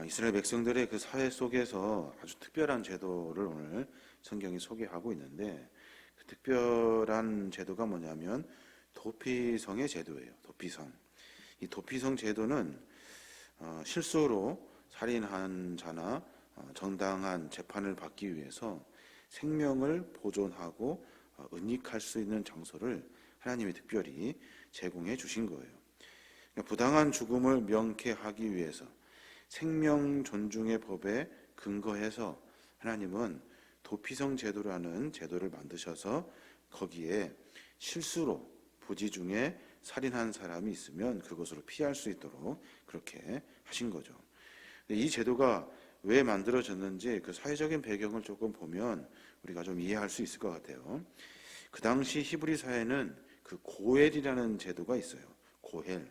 이스라엘 백성들의 그 사회 속에서 아주 특별한 제도를 오늘 성경이 소개하고 있는데, 그 특별한 제도가 뭐냐면 도피성의 제도예요. 도피성. 이 도피성 제도는 실수로 살인한 자나 정당한 재판을 받기 위해서 생명을 보존하고 은닉할 수 있는 장소를 하나님이 특별히 제공해 주신 거예요. 그러니까 부당한 죽음을 명쾌하기 위해서 생명 존중의 법에 근거해서 하나님은 도피성 제도라는 제도를 만드셔서 거기에 실수로 부지 중에 살인한 사람이 있으면 그것으로 피할 수 있도록 그렇게 하신 거죠. 이 제도가 왜 만들어졌는지 그 사회적인 배경을 조금 보면 우리가 좀 이해할 수 있을 것 같아요. 그 당시 히브리 사회는 그 고엘이라는 제도가 있어요. 고엘.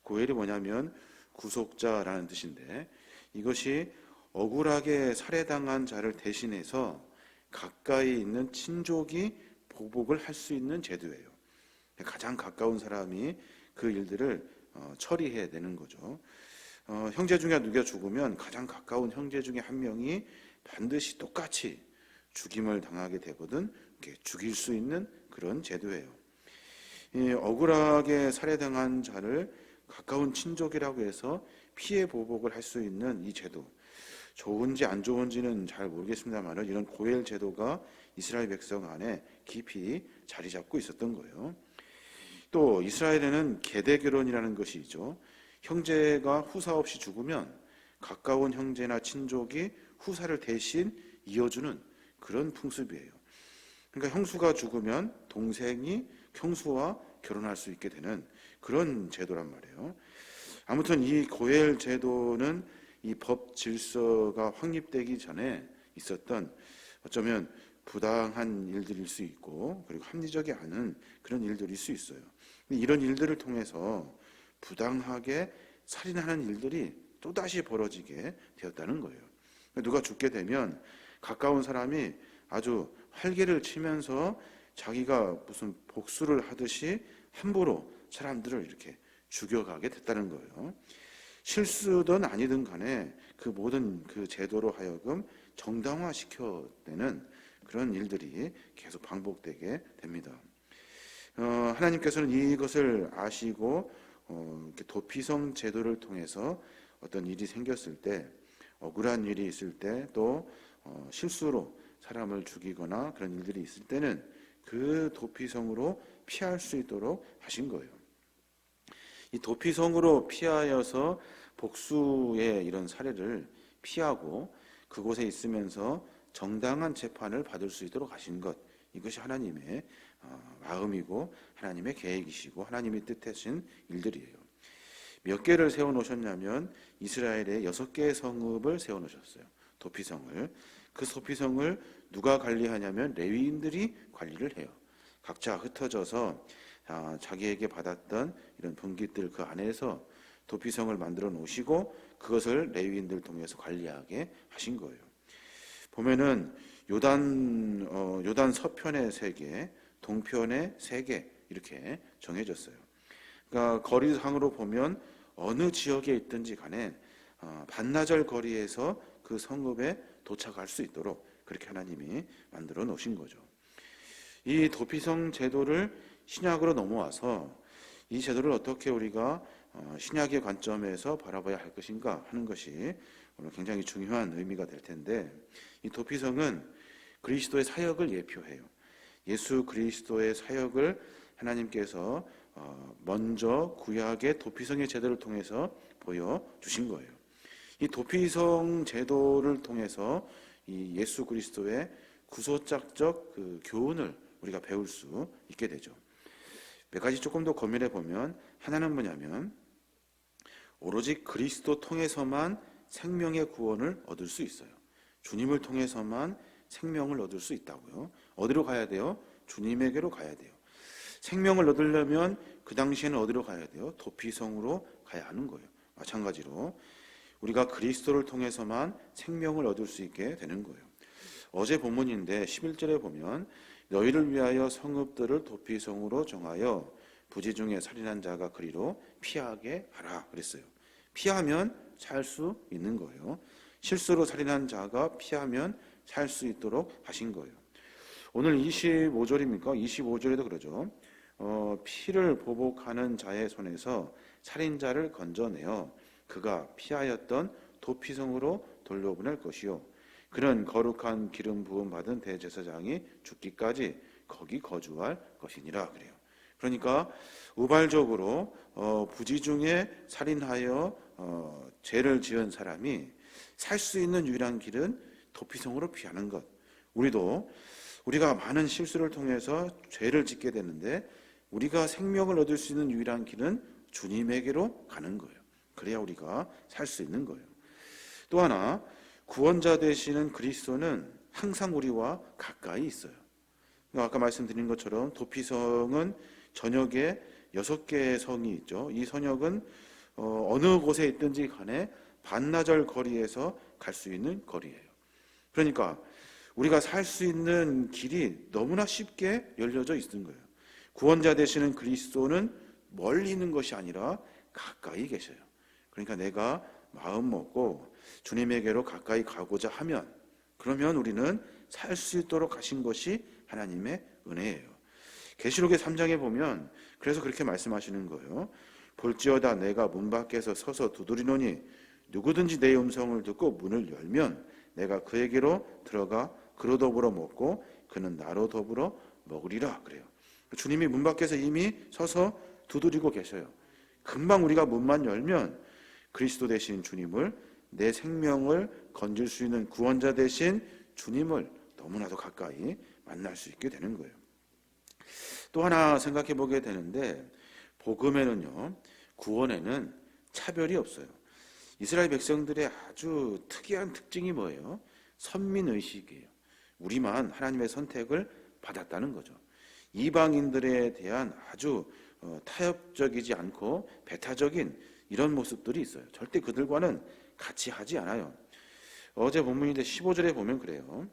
고엘이 뭐냐면 구속자라는 뜻인데, 이것이 억울하게 살해당한 자를 대신해서 가까이 있는 친족이 보복을 할 수 있는 제도예요. 가장 가까운 사람이 그 일들을 처리해야 되는 거죠. 형제 중에 누가 죽으면 가장 가까운 형제 중에 한 명이 반드시 똑같이 죽임을 당하게 되거든. 죽일 수 있는 그런 제도예요. 억울하게 살해당한 자를 가까운 친족이라고 해서 피해 보복을 할 수 있는 이 제도, 좋은지 안 좋은지는 잘 모르겠습니다만 이런 고엘 제도가 이스라엘 백성 안에 깊이 자리 잡고 있었던 거예요. 또 이스라엘에는 계대 결혼이라는 것이 있죠. 형제가 후사 없이 죽으면 가까운 형제나 친족이 후사를 대신 이어주는 그런 풍습이에요. 그러니까 형수가 죽으면 동생이 형수와 결혼할 수 있게 되는 그런 제도란 말이에요. 아무튼 이 고엘 제도는 이 법 질서가 확립되기 전에 있었던 어쩌면 부당한 일들일 수 있고, 그리고 합리적이 않은 그런 일들일 수 있어요. 이런 일들을 통해서 부당하게 살인하는 일들이 또다시 벌어지게 되었다는 거예요. 누가 죽게 되면 가까운 사람이 아주 활개를 치면서 자기가 무슨 복수를 하듯이 함부로 사람들을 이렇게 죽여가게 됐다는 거예요. 실수든 아니든 간에 그 모든 그 제도로 하여금 정당화시켜내는 그런 일들이 계속 반복되게 됩니다. 하나님께서는 이것을 아시고 이렇게 도피성 제도를 통해서 어떤 일이 생겼을 때, 억울한 일이 있을 때, 또 실수로 사람을 죽이거나 그런 일들이 있을 때는 그 도피성으로 피할 수 있도록 하신 거예요. 이 도피성으로 피하여서 복수의 이런 사례를 피하고 그곳에 있으면서 정당한 재판을 받을 수 있도록 하신 것, 이것이 하나님의 마음이고 하나님의 계획이시고 하나님이 뜻하신 일들이에요. 몇 개를 세워놓으셨냐면 이스라엘에 6개의 성읍을 세워놓으셨어요. 도피성을. 그 도피성을 누가 관리하냐면 레위인들이 관리를 해요. 각자 흩어져서 자기에게 받았던 이런 분깃들 그 안에서 도피성을 만들어 놓으시고 그것을 레위인들 통해서 관리하게 하신 거예요. 보면은 요단 서편에 3개, 동편에 3개 이렇게 정해졌어요. 그러니까 거리상으로 보면 어느 지역에 있든지 간에 반나절 거리에서 그 성읍에 도착할 수 있도록 그렇게 하나님이 만들어 놓으신 거죠. 이 도피성 제도를 신약으로 넘어와서 이 제도를 어떻게 우리가 신약의 관점에서 바라봐야 할 것인가 하는 것이 오늘 굉장히 중요한 의미가 될 텐데, 이 도피성은 그리스도의 사역을 예표해요. 예수 그리스도의 사역을 하나님께서 먼저 구약의 도피성의 제도를 통해서 보여주신 거예요. 이 도피성 제도를 통해서 이 예수 그리스도의 구속작적 그 교훈을 우리가 배울 수 있게 되죠. 몇 가지 조금 더 고민해 보면, 하나는 뭐냐면 오로지 그리스도 통해서만 생명의 구원을 얻을 수 있어요. 주님을 통해서만 생명을 얻을 수 있다고요. 어디로 가야 돼요? 주님에게로 가야 돼요. 생명을 얻으려면 그 당시에는 어디로 가야 돼요? 도피성으로 가야 하는 거예요. 마찬가지로 우리가 그리스도를 통해서만 생명을 얻을 수 있게 되는 거예요. 어제 본문인데 11절에 보면 너희를 위하여 성읍들을 도피성으로 정하여 부지 중에 살인한 자가 그리로 피하게 하라 그랬어요. 피하면 살 수 있는 거예요. 실수로 살인한 자가 피하면 살 수 있도록 하신 거예요. 오늘 25절입니까? 25절에도 그러죠. 피를 보복하는 자의 손에서 살인자를 건져내어 그가 피하였던 도피성으로 돌려보낼 것이요, 그는 거룩한 기름 부음 받은 대제사장이 죽기까지 거기 거주할 것이니라 그래요. 그러니까 우발적으로 부지 중에 살인하여 죄를 지은 사람이 살 수 있는 유일한 길은 도피성으로 피하는 것. 우리가 많은 실수를 통해서 죄를 짓게 되는데 우리가 생명을 얻을 수 있는 유일한 길은 주님에게로 가는 거예요. 그래야 우리가 살 수 있는 거예요. 또 하나, 구원자 되시는 그리스도는 항상 우리와 가까이 있어요. 아까 말씀드린 것처럼 도피성은 전역에 6개의 성이 있죠. 이 선역은 어느 곳에 있든지 간에 반나절 거리에서 갈 수 있는 거리예요. 그러니까 우리가 살 수 있는 길이 너무나 쉽게 열려져 있는 거예요. 구원자 되시는 그리스도는 멀리 있는 것이 아니라 가까이 계셔요. 그러니까 내가 마음 먹고 주님에게로 가까이 가고자 하면, 그러면 우리는 살 수 있도록 하신 것이 하나님의 은혜예요. 계시록의 3장에 보면 그래서 그렇게 말씀하시는 거예요. 볼지어다 내가 문 밖에서 서서 두드리노니 누구든지 내 음성을 듣고 문을 열면 내가 그에게로 들어가 그로 더불어 먹고 그는 나로 더불어 먹으리라 그래요. 주님이 문 밖에서 이미 서서 두드리고 계셔요. 금방 우리가 문만 열면 그리스도 되신 주님을, 내 생명을 건질 수 있는 구원자 되신 주님을 너무나도 가까이 만날 수 있게 되는 거예요. 또 하나 생각해 보게 되는데, 복음에는요, 구원에는 차별이 없어요. 이스라엘 백성들의 아주 특이한 특징이 뭐예요? 선민의식이에요. 우리만 하나님의 선택을 받았다는 거죠. 이방인들에 대한 아주 타협적이지 않고 배타적인 이런 모습들이 있어요. 절대 그들과는 같이 하지 않아요. 어제 본문인데 15절에 보면 그래요.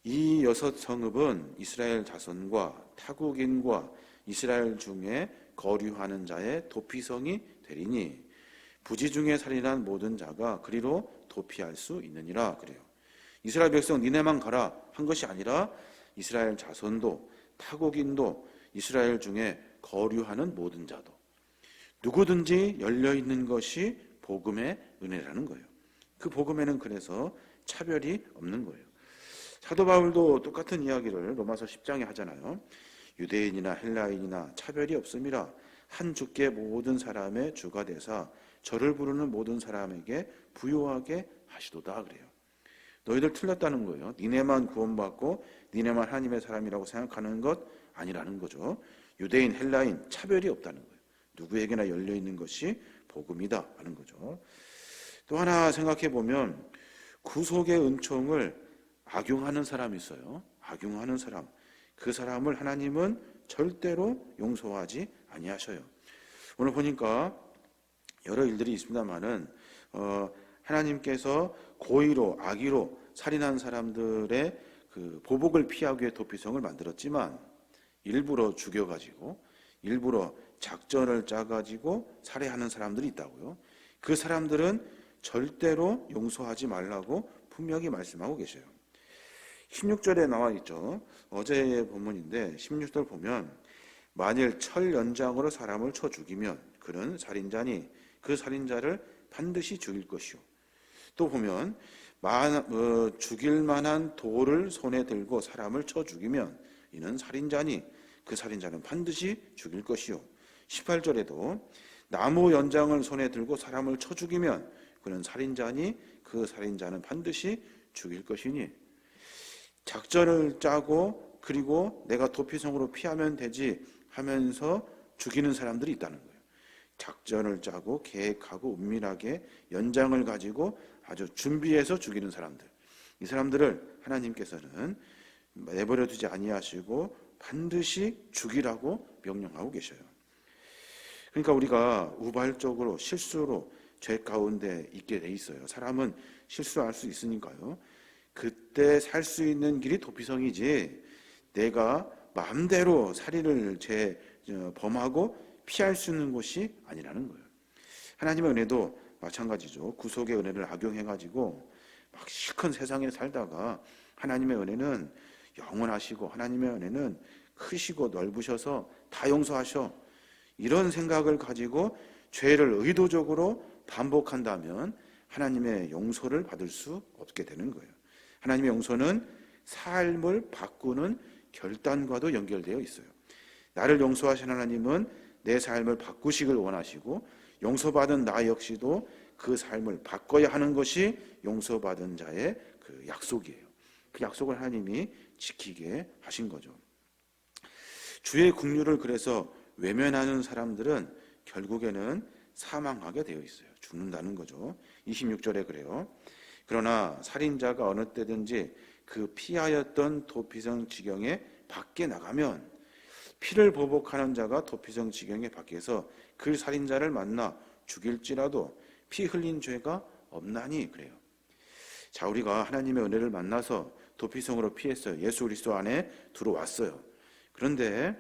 이 6 성읍은 이스라엘 자손과 타국인과 이스라엘 중에 거류하는 자의 도피성이 되리니 부지 중에 살인한 모든 자가 그리로 도피할 수 있느니라 그래요. 이스라엘 백성 니네만 가라 한 것이 아니라 이스라엘 자손도 타국인도 이스라엘 중에 거류하는 모든 자도 누구든지 열려있는 것이 복음의 은혜라는 거예요. 그 복음에는 그래서 차별이 없는 거예요. 사도 바울도 똑같은 이야기를 로마서 10장에 하잖아요. 유대인이나 헬라인이나 차별이 없음이라 한 주께 모든 사람의 주가 되사 저를 부르는 모든 사람에게 부요하게 하시도다 그래요. 너희들 틀렸다는 거예요. 니네만 구원받고 니네만 하나님의 사람이라고 생각하는 것 아니라는 거죠. 유대인, 헬라인 차별이 없다는 거예요. 누구에게나 열려있는 것이 복음이다 하는 거죠. 또 하나 생각해 보면 구속의 은총을 악용하는 사람이 있어요. 악용하는 사람. 그 사람을 하나님은 절대로 용서하지 아니하셔요. 오늘 보니까 여러 일들이 있습니다만은 하나님께서 고의로 악의로 살인한 사람들의 그 보복을 피하기 위해 도피성을 만들었지만 일부러 죽여가지고 일부러 작전을 짜가지고 살해하는 사람들이 있다고요. 그 사람들은 절대로 용서하지 말라고 분명히 말씀하고 계셔요. 16절에 나와 있죠. 어제의 본문인데 16절 보면 만일 철 연장으로 사람을 쳐 죽이면 그는 살인자니 그 살인자를 반드시 죽일 것이요. 또 보면 죽일 만한 돌을 손에 들고 사람을 쳐 죽이면 이는 살인자니 그 살인자는 반드시 죽일 것이요. 18절에도 나무 연장을 손에 들고 사람을 쳐 죽이면 그는 살인자니 그 살인자는 반드시 죽일 것이니 작전을 짜고 그리고 내가 도피성으로 피하면 되지 하면서 죽이는 사람들이 있다는 거예요. 작전을 짜고 계획하고 은밀하게 연장을 가지고 아주 준비해서 죽이는 사람들, 이 사람들을 하나님께서는 내버려 두지 아니하시고 반드시 죽이라고 명령하고 계셔요. 그러니까 우리가 우발적으로 실수로 죄 가운데 있게 돼 있어요. 사람은 실수할 수 있으니까요. 그때 살 수 있는 길이 도피성이지 내가 마음대로 살인을 범하고 피할 수 있는 곳이 아니라는 거예요. 하나님의 은혜도 마찬가지죠. 구속의 은혜를 악용해가지고 막 실컷 세상에 살다가 하나님의 은혜는 영원하시고 하나님의 은혜는 크시고 넓으셔서 다 용서하셔, 이런 생각을 가지고 죄를 의도적으로 반복한다면 하나님의 용서를 받을 수 없게 되는 거예요. 하나님의 용서는 삶을 바꾸는 결단과도 연결되어 있어요. 나를 용서하신 하나님은 내 삶을 바꾸시길 원하시고 용서받은 나 역시도 그 삶을 바꿔야 하는 것이 용서받은 자의 그 약속이에요. 그 약속을 하나님이 지키게 하신 거죠. 주의 긍휼을 그래서 외면하는 사람들은 결국에는 사망하게 되어 있어요. 죽는다는 거죠. 26절에 그래요. 그러나 살인자가 어느 때든지 그 피하였던 도피성 지경에 밖에 나가면 피를 보복하는 자가 도피성 지경에 밖에서 그 살인자를 만나 죽일지라도 피 흘린 죄가 없나니 그래요. 자, 우리가 하나님의 은혜를 만나서 도피성으로 피했어요. 예수 그리스도 안에 들어왔어요. 그런데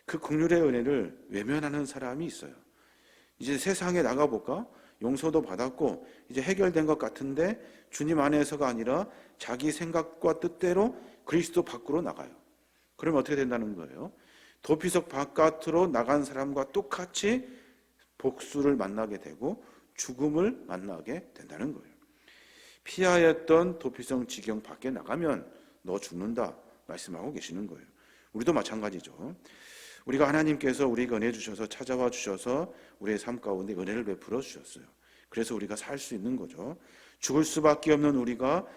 그 긍휼의 은혜를 외면하는 사람이 있어요. 이제 세상에 나가볼까? 용서도 받았고 이제 해결된 것 같은데 주님 안에서가 아니라 자기 생각과 뜻대로 그리스도 밖으로 나가요. 그러면 어떻게 된다는 거예요? 도피석 바깥으로 나간 사람과 똑같이 복수를 만나게 되고 죽음을 만나게 된다는 거예요. 피하였던 도피성 지경 밖에 나가면 너 죽는다 말씀하고 계시는 거예요. 우리도 마찬가지죠. 우리가 하나님께서 우리에게 은혜 주셔서 찾아와 주셔서 우리의 삶 가운데 은혜를 베풀어 주셨어요. 그래서 우리가 살 수 있는 거죠. 죽을 수밖에 없는 우리가,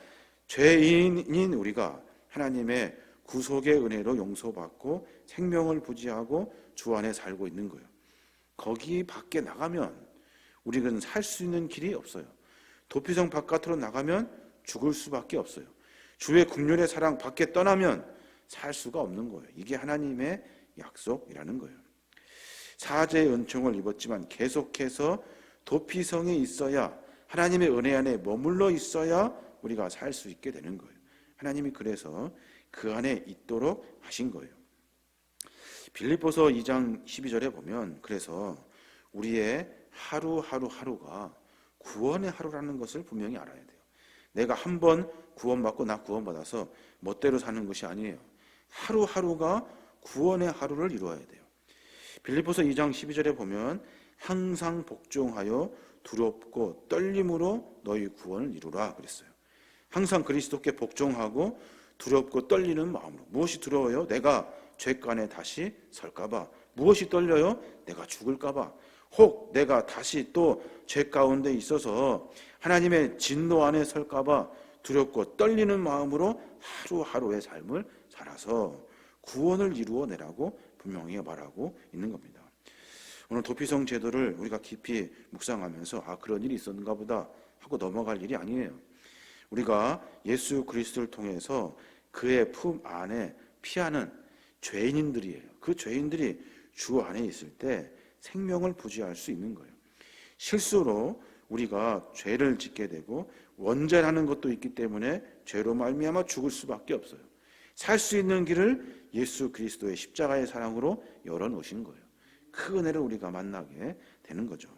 죄인인 우리가 하나님의 구속의 은혜로 용서받고 생명을 부지하고 주 안에 살고 있는 거예요. 거기 밖에 나가면 우리는 살 수 있는 길이 없어요. 도피성 바깥으로 나가면 죽을 수밖에 없어요. 주의 긍휼의 사랑 밖에 떠나면 살 수가 없는 거예요. 이게 하나님의 약속이라는 거예요. 사제의 은총을 입었지만 계속해서 도피성에 있어야, 하나님의 은혜 안에 머물러 있어야 우리가 살 수 있게 되는 거예요. 하나님이 그래서 그 안에 있도록 하신 거예요. 빌립보서 2장 12절에 보면 그래서 우리의 하루하루가 구원의 하루라는 것을 분명히 알아야 돼요. 내가 한 번 구원받고 나 구원받아서 멋대로 사는 것이 아니에요. 하루하루가 구원의 하루를 이루어야 돼요. 빌립보서 2장 12절에 보면 항상 복종하여 두렵고 떨림으로 너희 구원을 이루라 그랬어요. 항상 그리스도께 복종하고 두렵고 떨리는 마음으로. 무엇이 두려워요? 내가 죄간에 다시 설까봐. 무엇이 떨려요? 내가 죽을까봐. 혹 내가 다시 또 죄 가운데 있어서 하나님의 진노 안에 설까봐 두렵고 떨리는 마음으로 하루하루의 삶을 살아서 구원을 이루어내라고 분명히 말하고 있는 겁니다. 오늘 도피성 제도를 우리가 깊이 묵상하면서 그런 일이 있었는가 보다 하고 넘어갈 일이 아니에요. 우리가 예수 그리스도를 통해서 그의 품 안에 피하는 죄인들이에요. 그 죄인들이 주 안에 있을 때 생명을 부지할 수 있는 거예요. 실수로 우리가 죄를 짓게 되고 원죄라는 것도 있기 때문에 죄로 말미암아 죽을 수밖에 없어요. 살 수 있는 길을 예수 그리스도의 십자가의 사랑으로 열어놓으신 거예요. 그 은혜를 우리가 만나게 되는 거죠.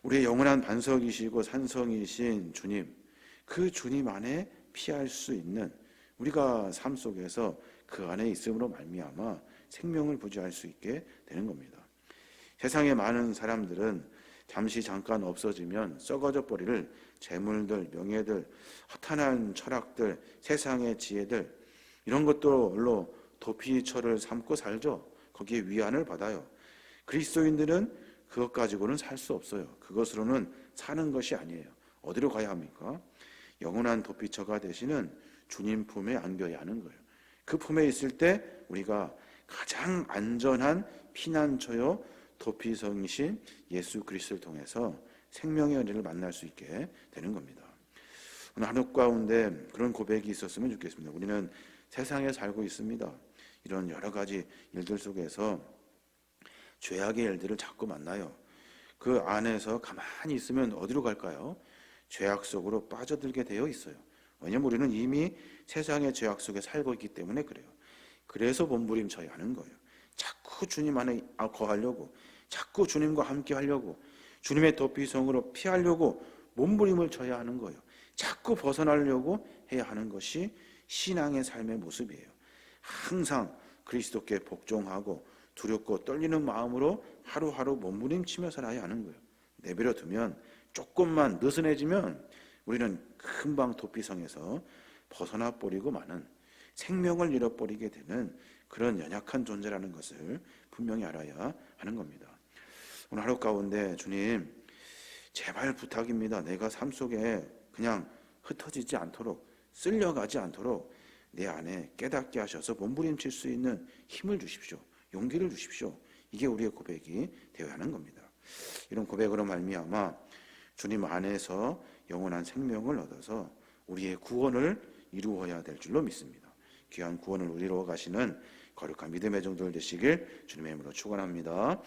우리의 영원한 반석이시고 산성이신 주님, 그 주님 안에 피할 수 있는, 우리가 삶 속에서 그 안에 있음으로 말미암아 생명을 부지할 수 있게 되는 겁니다. 세상에 많은 사람들은 잠깐 없어지면 썩어져 버릴 재물들, 명예들, 허탄한 철학들, 세상의 지혜들, 이런 것들로 도피처를 삼고 살죠. 거기에 위안을 받아요. 그리스도인들은 그것 가지고는 살 수 없어요. 그것으로는 사는 것이 아니에요. 어디로 가야 합니까? 영원한 도피처가 되시는 주님 품에 안겨야 하는 거예요. 그 품에 있을 때 우리가 가장 안전한 피난처요 도피성이신 예수 그리스도를 통해서 생명의 은혜를 만날 수 있게 되는 겁니다. 오늘 하루 가운데 그런 고백이 있었으면 좋겠습니다. 우리는 세상에 살고 있습니다. 이런 여러 가지 일들 속에서 죄악의 일들을 자꾸 만나요. 그 안에서 가만히 있으면 어디로 갈까요? 죄악 속으로 빠져들게 되어 있어요. 왜냐하면 우리는 이미 세상의 죄악 속에 살고 있기 때문에 그래요. 그래서 몸부림쳐야 하는 거예요. 자꾸 자꾸 주님 안에 거하려고, 자꾸 주님과 함께 하려고, 주님의 도피성으로 피하려고 몸부림을 쳐야 하는 거예요. 자꾸 벗어나려고 해야 하는 것이 신앙의 삶의 모습이에요. 항상 그리스도께 복종하고 두렵고 떨리는 마음으로 하루하루 몸부림치며 살아야 하는 거예요. 내버려 두면, 조금만 느슨해지면 우리는 금방 도피성에서 벗어나 버리고 마는, 생명을 잃어버리게 되는 그런 연약한 존재라는 것을 분명히 알아야 하는 겁니다. 오늘 하루 가운데 주님, 제발 부탁입니다. 내가 삶 속에 그냥 흩어지지 않도록, 쓸려가지 않도록 내 안에 깨닫게 하셔서 몸부림칠 수 있는 힘을 주십시오. 용기를 주십시오. 이게 우리의 고백이 되어야 하는 겁니다. 이런 고백으로 말미암아 주님 안에서 영원한 생명을 얻어서 우리의 구원을 이루어야 될 줄로 믿습니다. 귀한 구원을 이루어 가시는 거룩한 믿음의 종들 되시길 주님의 이름으로 축원합니다.